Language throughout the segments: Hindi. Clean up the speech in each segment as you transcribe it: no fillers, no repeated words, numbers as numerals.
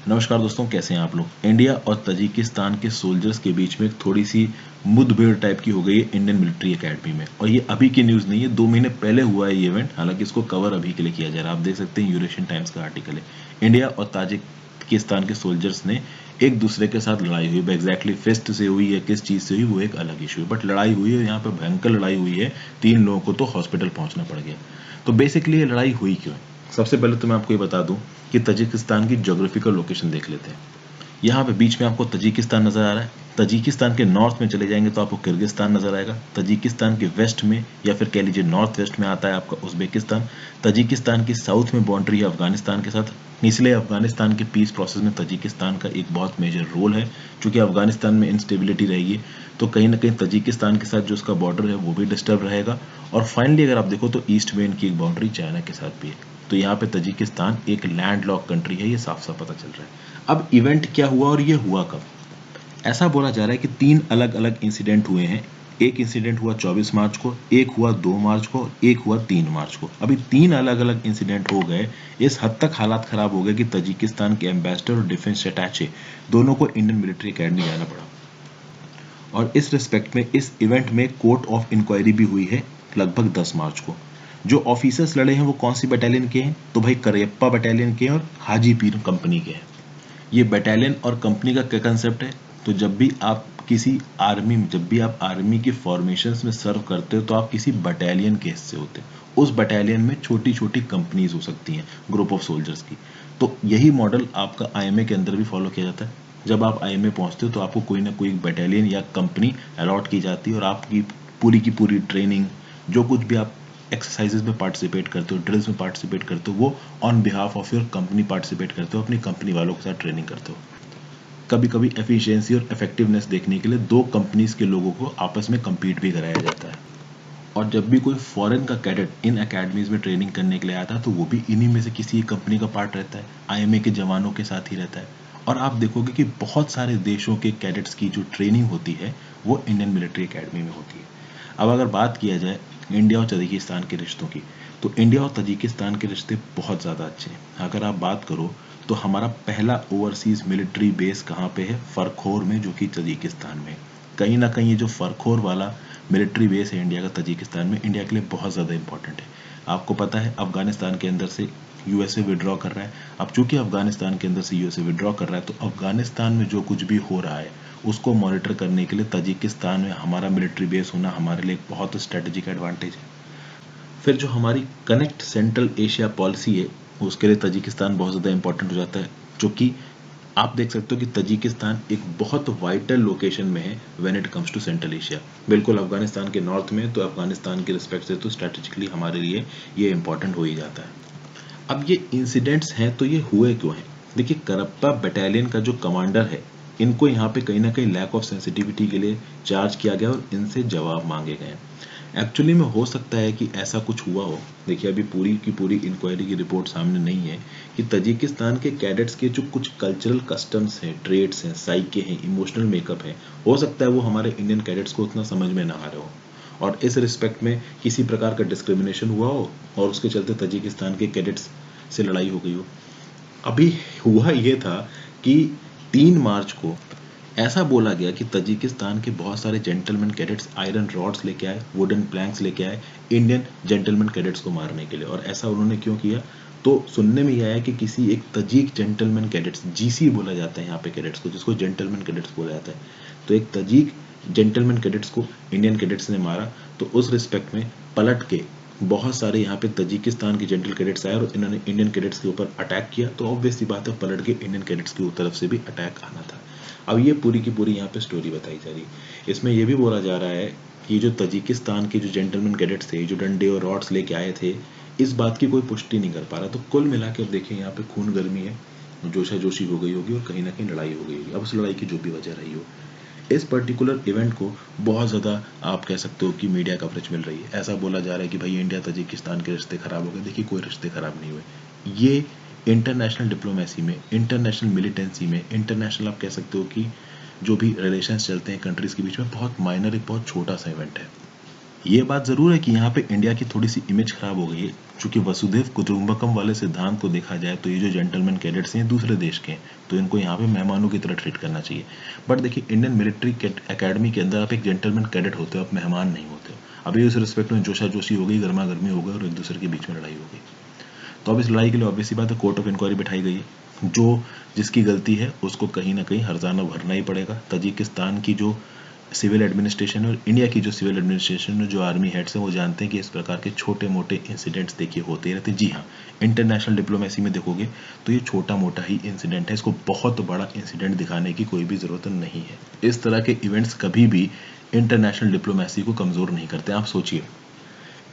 नमस्कार दोस्तों, कैसे हैं आप लोग। इंडिया और तजिकिस्तान के सोल्जर्स के बीच में एक थोड़ी सी मुठभेड़ टाइप की हो गई है इंडियन मिलिट्री एकेडमी में। और ये अभी की न्यूज़ नहीं है, 2 महीने पहले हुआ है ये इवेंट। हालांकि इसको कवर अभी के लिए किया जा रहा है। आप देख सकते हैं यूरेशियन टाइम्स का आर्टिकल है। इंडिया और ताजिकिस्तान के सोल्जर्स ने एक दूसरे के साथ लड़ाई हुई। एग्जैक्टली फिस्ट से हुई है, किस चीज़ से हुई वो एक अलग इशू है, बट लड़ाई हुई है। यहाँ पर भयंकर लड़ाई हुई है। 3 लोगों को तो हॉस्पिटल पहुंचना पड़ गया। तो बेसिकली ये लड़ाई हुई क्यों है। सबसे पहले तो मैं आपको ये बता दूं कि तजिकिस्तान की ज्योग्राफिकल लोकेशन देख लेते हैं। यहाँ पे बीच में आपको तजिकिस्तान नजर आ रहा है। तजिकिस्तान के नॉर्थ में चले जाएंगे तो आपको किर्गिस्तान नजर आएगा। तजिकिस्तान के वेस्ट में या फिर कह लीजिए नॉर्थ वेस्ट में आता है आपका उज्बेकिस्तान। तजिकिस्तान की साउथ में बाउंड्री है अफगानिस्तान के साथ। इसलिए अफगानिस्तान के पीस प्रोसेस में तजिकिस्तान का एक बहुत मेजर रोल है। क्योंकि अफगानिस्तान में इंस्टेबिलिटी रहेगी तो कहीं ना कहीं तजिकिस्तान के साथ जो उसका बॉर्डर है वो भी डिस्टर्ब रहेगा। और फाइनली अगर आप देखो तो ईस्ट में इनकी एक बाउंड्री चाइना के साथ भी है। तो यहाँ पे तजिकिस्तान एक लैंड लॉक कंट्री है, ये साफ साफ पता चल रहा है। अब इवेंट क्या हुआ और ये हुआ कब। ऐसा बोला जा रहा है कि 3 अलग अलग इंसिडेंट हुए हैं। एक इंसिडेंट हुआ 24 मार्च को, एक हुआ 2 मार्च को, एक हुआ 3 मार्च को। अभी 3 अलग अलग इंसिडेंट हो गए। इस हद तक हालात खराब हो गए कि तजिकिस्तान के एम्बेसडर और डिफेंस अटैचे दोनों को इंडियन मिलिट्री अकेडमी जाना पड़ा। और इस रिस्पेक्ट में इस इवेंट में कोर्ट ऑफ इंक्वायरी भी हुई है लगभग 10 मार्च को। जो ऑफिसर्स लड़े हैं वो कौन सी बटालियन के हैं, तो भाई करियप्पा बटालियन के हैं और हाजी पीर कंपनी के हैं। ये बटालियन और कंपनी का क्या कंसेप्ट है, तो जब भी आप आर्मी की फॉर्मेशंस में सर्व करते हो तो आप किसी बटालियन के हिस्से होते हो। उस बटालियन में छोटी छोटी कंपनीज हो सकती हैं ग्रुप ऑफ सोल्जर्स की। तो यही मॉडल आपका आईएमए के अंदर भी फॉलो किया जाता है। जब आप आईएमए पहुंचते हो तो आपको कोई ना कोई बटालियन या कंपनी अलॉट की जाती है और आपकी पूरी की पूरी ट्रेनिंग, जो कुछ भी आप एक्सरसाइजेज में पार्टिसिपेट करते हो, ड्रिल्स में पार्टिसिपेट करते हो, वो on behalf of your company participate करते हो, अपनी कंपनी वालों के साथ ट्रेनिंग करते हो। कभी कभी एफिशिएंसी और इफेक्टिवनेस देखने के लिए 2 कंपनीज के लोगों को आपस में compete भी कराया जाता है। और जब भी कोई फॉरेन का कैडेट इन अकेडमीज में ट्रेनिंग करने के लिए आता है तो वो भी इन्हीं में से किसी एक कंपनी का पार्ट रहता है, आईएमए के जवानों के साथ ही रहता है। और आप देखोगे कि बहुत सारे देशों के कैडेट्स की जो ट्रेनिंग होती है वो इंडियन मिलिट्री एकेडमी में होती है। अब अगर बात किया जाए इंडिया और तजिकिस्तान के रिश्तों की, तो इंडिया और तजिकिस्तान के रिश्ते बहुत ज़्यादा अच्छे हैं। अगर आप बात करो तो हमारा पहला ओवरसीज मिलिट्री बेस कहाँ पे है, फरखोर में, जो कि तजिकिस्तान में। कहीं ना कहीं ये जो फरखोर वाला मिलिट्री बेस है इंडिया का तजिकिस्तान में, इंडिया के लिए बहुत ज़्यादा इंपॉर्टेंट है। आपको पता है अफगानिस्तान के अंदर से यूएसए विड्रॉ कर रहा है। अब चूंकि अफगानिस्तान के अंदर से यूएसए विड्रॉ कर रहा है तो अफगानिस्तान में जो कुछ भी हो रहा है उसको मॉनिटर करने के लिए तजिकिस्तान में हमारा मिलिट्री बेस होना हमारे लिए एक बहुत स्ट्रेटेजिक एडवांटेज है। फिर जो हमारी कनेक्ट सेंट्रल एशिया पॉलिसी है उसके लिए तजिकिस्तान बहुत ज़्यादा इंपॉर्टेंट हो जाता है। जो कि आप देख सकते हो कि तजिकिस्तान एक बहुत वाइटल लोकेशन में है when it comes to central Asia. बिल्कुल अफगानिस्तान के नॉर्थ में, तो अफगानिस्तान के रिस्पेक्ट से तो स्ट्रेटेजिकली हमारे लिए ये इंपॉर्टेंट हो ही जाता है। अब ये इंसिडेंट्स हैं तो ये हुए क्यों हैं। देखिए करप्पा बटालियन का जो कमांडर है, इनको यहाँ पे कहीं ना कहीं लैक ऑफ सेंसिटिविटी के लिए चार्ज किया गया और इनसे जवाब मांगे गए। एक्चुअली में हो सकता है कि ऐसा कुछ हुआ हो। देखिए अभी पूरी की पूरी इंक्वायरी की रिपोर्ट सामने नहीं है कि तजिकिस्तान के कैडेट्स के जो कुछ कल्चरल कस्टम्स हैं, ट्रेड्स हैं, साइके हैं, इमोशनल मेकअप है, हो सकता है वो हमारे इंडियन कैडेट्स को उतना समझ में ना आ रहे हो और इस रिस्पेक्ट में किसी प्रकार का डिस्क्रिमिनेशन हुआ हो और उसके चलते तजिकिस्तान के कैडेट्स से लड़ाई हो गई हो। अभी हुआ ये था कि 3 मार्च को ऐसा बोला गया कि तजिकिस्तान के बहुत सारे जेंटलमैन कैडेट्स आयरन रॉड्स लेके आए, वुडन प्लैंक्स लेके आए इंडियन जेंटलमैन कैडेट्स को मारने के लिए। और ऐसा उन्होंने क्यों किया, तो सुनने में यह आया कि किसी एक तजीक जेंटलमैन कैडेट्स, जीसी बोला जाता है यहाँ पे कैडेट्स को, जिसको जेंटलमैन कैडेट्स बोला जाता है, तो एक तजीक जेंटलमैन कैडेट्स को इंडियन कैडेट्स ने मारा। तो उस रिस्पेक्ट में पलट के बहुत सारे यहाँ पे तजिकिस्तान के जेंटल कैडेट्स आए और इन्होंने इंडियन कैडेट्स के ऊपर अटैक किया। तो ऑब्वियस सी बात है पलट के इंडियन कैडेट्स की तरफ से भी अटैक आना था। अब ये पूरी की पूरी यहाँ पे स्टोरी बताई जा रही है। इसमें ये भी बोला जा रहा है कि जो तजिकिस्तान के जो जेंटलमैन कैडेट्स थे, जो डंडे और रॉड्स लेके आए थे, इस बात की कोई पुष्टि नहीं कर पा रहा। तो कुल मिला के देखिए यहाँ पे खून गर्मी है, जोशा जोशी हो गई होगी और कहीं ना कहीं लड़ाई हो गई होगी। अब उस लड़ाई की जो भी वजह रही हो, इस पर्टिकुलर इवेंट को बहुत ज़्यादा आप कह सकते हो कि मीडिया कवरेज मिल रही है। ऐसा बोला जा रहा है कि भाई इंडिया तजिकिस्तान के रिश्ते खराब हो गए। देखिए कोई रिश्ते खराब नहीं हुए। ये इंटरनेशनल डिप्लोमेसी में, इंटरनेशनल मिलिटेंसी में, इंटरनेशनल आप कह सकते हो कि जो भी रिलेशंस चलते हैं कंट्रीज के बीच में, बहुत माइनर, एक बहुत छोटा सा इवेंट है। ये बात जरूर है कि यहाँ पे इंडिया की थोड़ी सी इमेज खराब हो गई है, क्योंकि वसुधैव कुटुंबकम वाले सिद्धांत को देखा जाए तो ये जो जेंटलमैन कैडेट्स हैं दूसरे देश के हैं, तो इनको यहाँ पे मेहमानों की तरह ट्रीट करना चाहिए। बट देखिए, इंडियन मिलिट्री एकेडमी के अंदर आप एक जेंटलमैन कैडेट होते हो, आप मेहमान नहीं होते हो। अभी उस रिस्पेक्ट में जोशा जोशी हो गई, गर्मा गर्मी हो गई और एक दूसरे के बीच में लड़ाई हो गई। तो अब इस लड़ाई के लिए ऑब्वियस बात है कोर्ट ऑफ इंक्वायरी बिठाई गई है। जो जिसकी गलती है उसको कहीं ना कहीं हर्जाना भरना ही पड़ेगा। तजिकिस्तान की जो सिविल एडमिनिस्ट्रेशन है और इंडिया की जो सिविल एडमिनिस्ट्रेशन है, जो आर्मी हेड्स हैं, वो जानते हैं कि इस प्रकार के छोटे मोटे इंसिडेंट्स देखिए होते ही रहते हैं। जी हाँ, इंटरनेशनल डिप्लोमेसी में देखोगे तो ये छोटा मोटा ही इंसिडेंट है, इसको बहुत बड़ा इंसिडेंट दिखाने की कोई भी जरूरत नहीं है। इस तरह के इवेंट्स कभी भी इंटरनेशनल डिप्लोमेसी को कमजोर नहीं करते। आप सोचिए,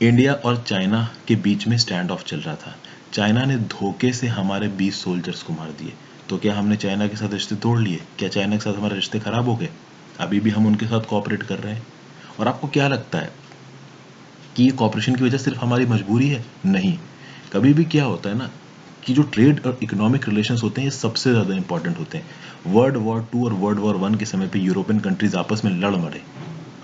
इंडिया और चाइना के बीच में स्टैंड ऑफ चल रहा था, चाइना ने धोखे से हमारे 20 सोल्जर्स को मार दिए, तो क्या हमने चाइना के साथ रिश्ते तोड़ लिए? क्या चाइना के साथ हमारे रिश्ते खराब हो गए? अभी भी हम उनके साथ कोऑपरेट कर रहे हैं। और आपको क्या लगता है कि ये कॉपरेशन की वजह सिर्फ हमारी मजबूरी है? नहीं। कभी भी क्या होता है ना कि जो ट्रेड और इकोनॉमिक रिलेशंस होते हैं, ये सबसे ज़्यादा इंपॉर्टेंट होते हैं। वर्ल्ड वॉर 2 और वर्ल्ड वॉर 1 के समय पे यूरोपियन कंट्रीज आपस में लड़ मरे,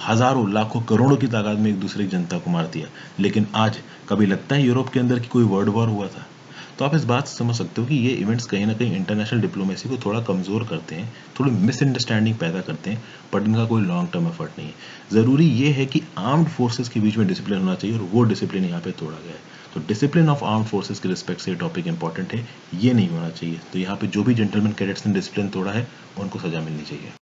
हजारों लाखों करोड़ों की तादाद में एक दूसरे की जनता को मार दिया। लेकिन आज कभी लगता है यूरोप के अंदर कि कोई वर्ल्ड वॉर हुआ था? तो आप इस बात से समझ सकते हो कि ये इवेंट्स कहीं ना कहीं इंटरनेशनल डिप्लोमेसी को थोड़ा कमजोर करते हैं, थोड़ी मिसअंडरस्टैंडिंग पैदा करते हैं, बट इनका कोई लॉन्ग टर्म एफर्ट नहीं है। जरूरी ये है कि आर्म्ड फोर्सेस के बीच में डिसिप्लिन होना चाहिए, और वो डिसिप्लिन यहाँ पे तोड़ा गया है। तो डिसिप्लिन ऑफ आर्म्ड फोर्सेस के रिस्पेक्ट से टॉपिक इंपॉर्टेंट है, ये नहीं होना चाहिए। तो यहाँ पे जो भी जेंटलमैन कैडेट्स ने डिसिप्लिन तोड़ा है, उनको सजा मिलनी चाहिए।